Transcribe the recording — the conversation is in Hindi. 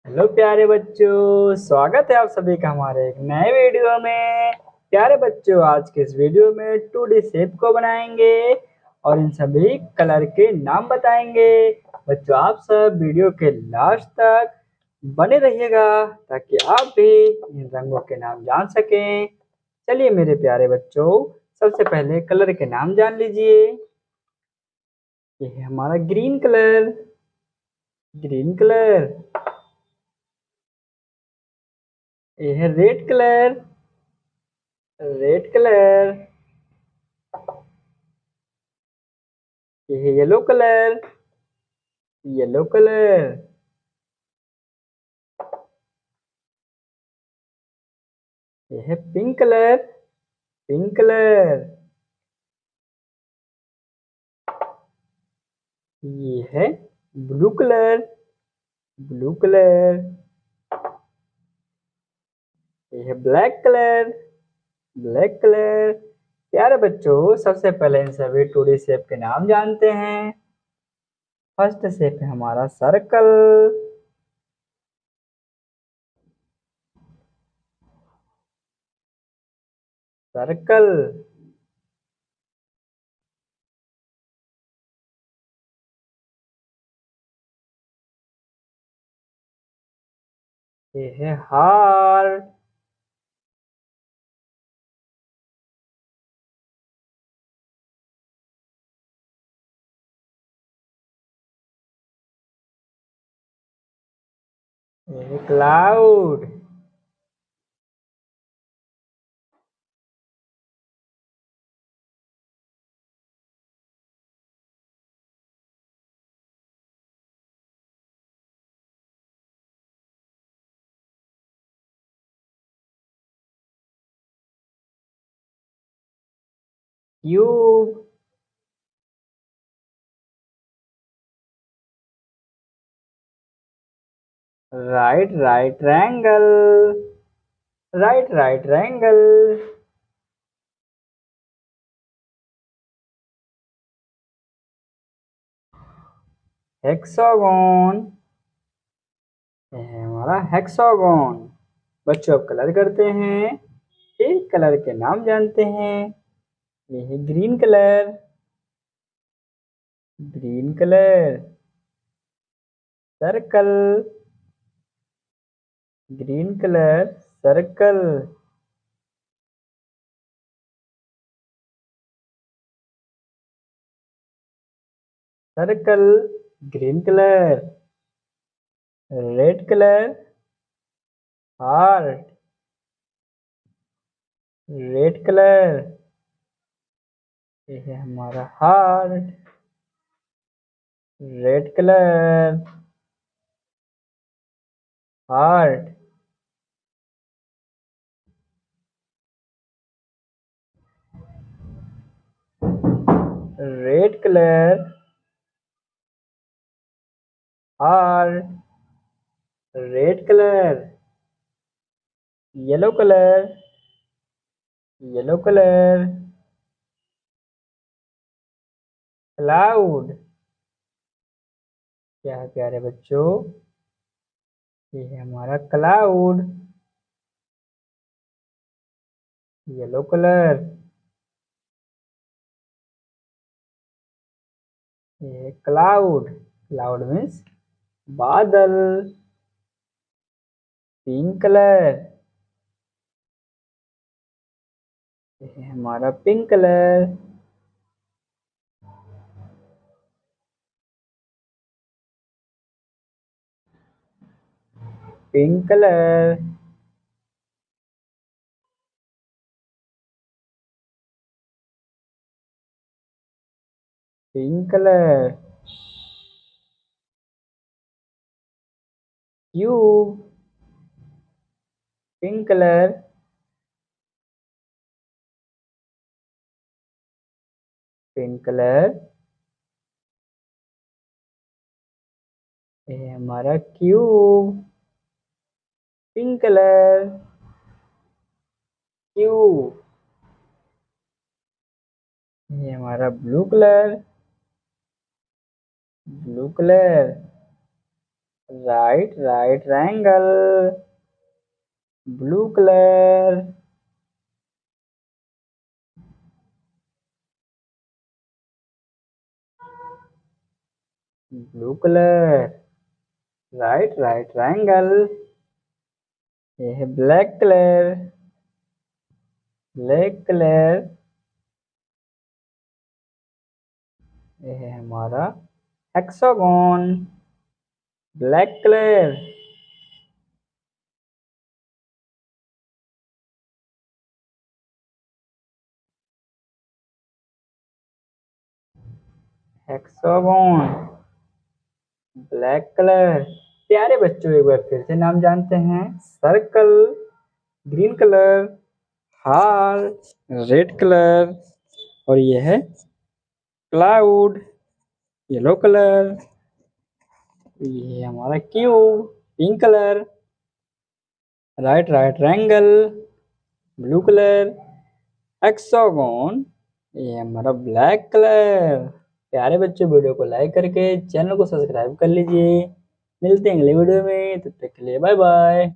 हेलो प्यारे बच्चों, स्वागत है आप सभी का हमारे एक नए वीडियो में। प्यारे बच्चों, आज के इस वीडियो में 2D शेप को बनाएंगे और इन सभी कलर के नाम बताएंगे। बच्चों, आप सब वीडियो के लास्ट तक बने रहिएगा ताकि आप भी इन रंगों के नाम जान सकें। चलिए मेरे प्यारे बच्चों, सबसे पहले कलर के नाम जान लीजिए। ये है हमारा ग्रीन कलर। Green colour. ये है रेड कलर। Red colour. ये है येलो कलर। Yellow colour. ये है पिंक कलर। Pink colour. ये है ब्लू कलर। Blue colour. ये है ब्लैक कलर। Black colour. प्यारे बच्चों, सबसे पहले इन सभी 2D शेप के नाम जानते हैं। फर्स्ट शेप है हमारा सर्कल। सर्कल। ये है हार्ट। ये है cloud. Cube. Right right triangle. Right right triangle. Hexagon. ये है हमारा हेक्सागोन। बच्चों, अब कलर करते हैं, फिर कलर के नाम जानते हैं। ये है green colour. Green colour. Circle. Green colour. Circle. Circle. Green colour. Red colour. Heart. Red colour. ये है हमारा heart. Red colour. Heart. Red colour. Heart. Red colour. Yellow colour. Yellow colour. Cloud. क्या है प्यारे बच्चों? ये है हमारा क्लाउड। Yellow colour. ये है क्लाउड। क्लाउड मीन्स बादल। Pink colour. ये है हमारा pink colour. Pink colour. Pink colour. Cube. Pink colour. Pink colour. ये है हमारा क्यूब। Pink colour. क्यूब। ये हमारा blue colour. Blue colour. Right right triangle. Blue colour. Blue colour. Right right triangle. ये है ब्लैक कलर। Black colour. ये है हमारा hexagon. Black colour. Hexagon. Black colour. प्यारे बच्चों, एक बार फिर से नाम जानते हैं। Circle, green colour. Heart, red colour. और ये है क्लाउड, येलो कलर। ये है हमारा cube, pink colour. Right right triangle, blue colour. Hexagon, ये है हमारा ब्लैक कलर। प्यारे बच्चों, वीडियो को लाइक करके चैनल को सब्सक्राइब कर लीजिए। मिलते हैं अगले वीडियो में, तब तक के लिए बाय बाय।